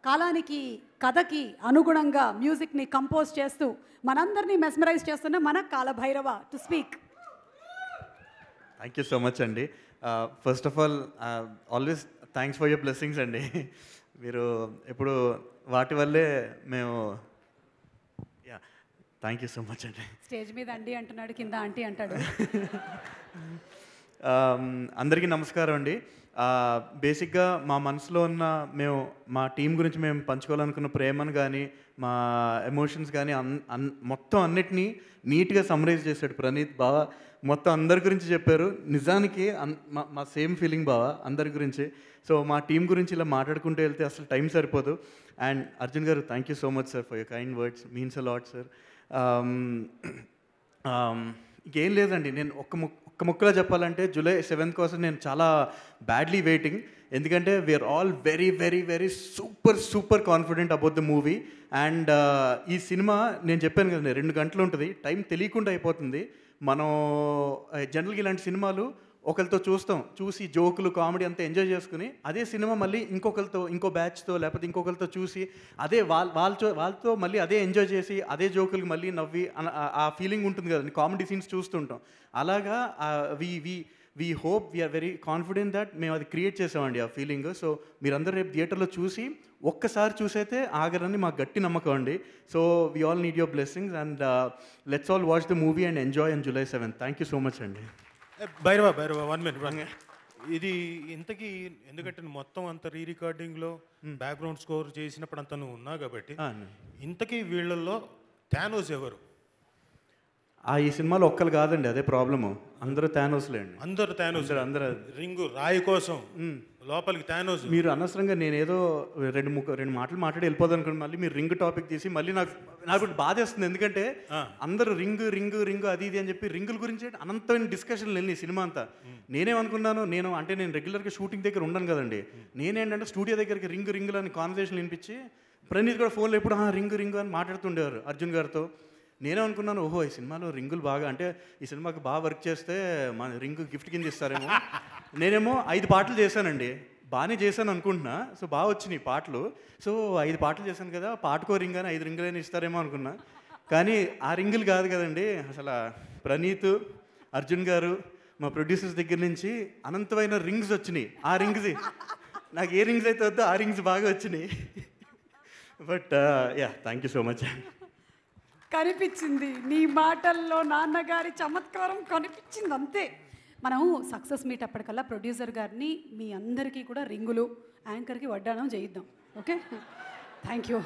కాలానికి కథకి అనుగుణంగా మ్యూజిక్ని కంపోజ్ చేస్తూ మనందరినీ మెస్మరైజ్ చేస్తున్న మన Kaala Bhairava to speak. Thank you so much అండి. First of all always thanks for your blessings అండి. మీరు ఎప్పుడు వాటి వల్లే మేము థ్యాంక్ యూ సో మచ్ అండి. స్టేజ్ మీద అండి అంటున్నాడు, కింద ఆంటీ అంటాడు. అందరికీ నమస్కారం అండి. బేసిక్గా మా మనసులో ఉన్న మా టీం గురించి మేము పంచుకోవాలనుకున్న ప్రేమను కానీ మా ఎమోషన్స్ కానీ మొత్తం అన్నిటినీ నీట్గా సమ్మరైజ్ చేశాడు ప్రణీత్ బావ. మొత్తం అందరి గురించి చెప్పారు. నిజానికి మా సేమ్ ఫీలింగ్ బావ అందరి గురించి. సో మా టీం గురించి ఇలా మాట్లాడుకుంటూ వెళ్తే అసలు టైం సరిపోదు. And Arjun garu thank you so much sir for your kind words, means a lot sir. ఇంకేం లేదండి, నేను ఒక్క ముక్కలో చెప్పాలంటే జూలై 7th కోసం నేను చాలా బ్యాడ్లీ వెయిటింగ్. ఎందుకంటే we're all very very very super confident about the movie. And ఈ సినిమా నేను చెప్పాను కదండి 2 గంటలు ఉంటుంది, టైం తెలియకుండా అయిపోతుంది. మనం జనరల్గా ఇలాంటి సినిమాలు ఒకరితో చూసి జోకులు కామెడీ అంతా ఎంజాయ్ చేసుకుని అదే సినిమా మళ్ళీ ఇంకో బ్యాచ్తో లేకపోతే ఇంకొకరితో చూసి అదే వాళ్ళతో మళ్ళీ అదే ఎంజాయ్ చేసి అదే జోకులకి మళ్ళీ నవ్వి ఆ ఫీలింగ్ ఉంటుంది కదండి కామెడీ సీన్స్ చూస్తుంటాం. అలాగా we hope we're very confident that మేము అది క్రియేట్ చేసామండి ఆ ఫీలింగ్. సో మీరందరూ రేపు థియేటర్లో చూసి ఒక్కసారి చూసైతే ఆగరని మాకు గట్టి నమ్మకం అండి. So we all need your blessings and let's all watch the movie and enjoy on July 7th. Thank you so much అండి. భైరవ 1 minute. ఇది ఇంతకీ ఎందుకంటే మొత్తం అంత రికార్డింగ్లో బ్యాక్గ్రౌండ్ స్కోర్ చేసినప్పుడు అంతా నువ్వు ఉన్నావు కాబట్టి ఇంతకీ వీళ్ళల్లో థానోస్ ఎవరు? ఈ సినిమాలో ఒక్కరు కాదండి, అదే ప్రాబ్లము. అందరూ థానోస్లే అండి. అందరూ థానోస్. అందరూ రింగు రాయి కోసం లోపలికి థానోస్. మీరు అనవసరంగా నేనేదో రెండు మాటలు మాట్లాడి వెళ్ళిపోదాం అనుకోండి, మళ్ళీ మీరు రింగ్ టాపిక్ తీసి మళ్ళీ నాకు బాధేస్తుంది. ఎందుకంటే అందరూ రింగు అది ఇది అని చెప్పి రింగుల గురించి అనంతమైన డిస్కషన్లు వెళ్ళి సినిమా అంతా. నేనేమనుకున్నాను, నేను రెగ్యులర్గా షూటింగ్ దగ్గర ఉండను కదండి. నేనేంటంటే స్టూడియో దగ్గరికి రింగులు అని కాన్వర్సేషన్ వినిపించి ప్రణీత్ కూడా ఫోన్లో ఎప్పుడు రింగు అని మాట్లాడుతుండేవారు అర్జున్ గారితో. నేనేమనుకున్నాను, ఓహో ఈ సినిమాలో రింగులు బాగా అంటే ఈ సినిమాకి బాగా వర్క్ చేస్తే మన రింగు గిఫ్ట్ కింద ఇస్తారేమో. నేనేమో 5 పాటలు చేశానండి, బాగానే చేశాను అనుకుంటున్నా. సో బాగా వచ్చినాయి పాటలు. సో 5 పాటలు చేశాను కదా, పాటకో రింగ్ అని 5 రింగులైనా ఇస్తారేమో అనుకున్నా. కానీ ఆ రింగులు కాదు కదండి. అసలు ప్రణీత్, అర్జున్ గారు, మా ప్రొడ్యూసర్స్ దగ్గర నుంచి అనంతమైన రింగ్స్ వచ్చినాయి. ఆ రింగ్స్ నాకు ఏ రింగ్స్ అయితే వద్దో ఆ రింగ్స్ బాగా వచ్చినాయి. But thank you so much. కనిపించింది నీ మాటల్లో నాన్నగారి చమత్కారం కనిపించింది అంతే. మనం సక్సెస్ మీట్ అప్పటికల్లా ప్రొడ్యూసర్ గారిని మీ అందరికీ కూడా రింగులు, యాంకర్కి వడ్డానం చేయిద్దాం. Okay, thank you.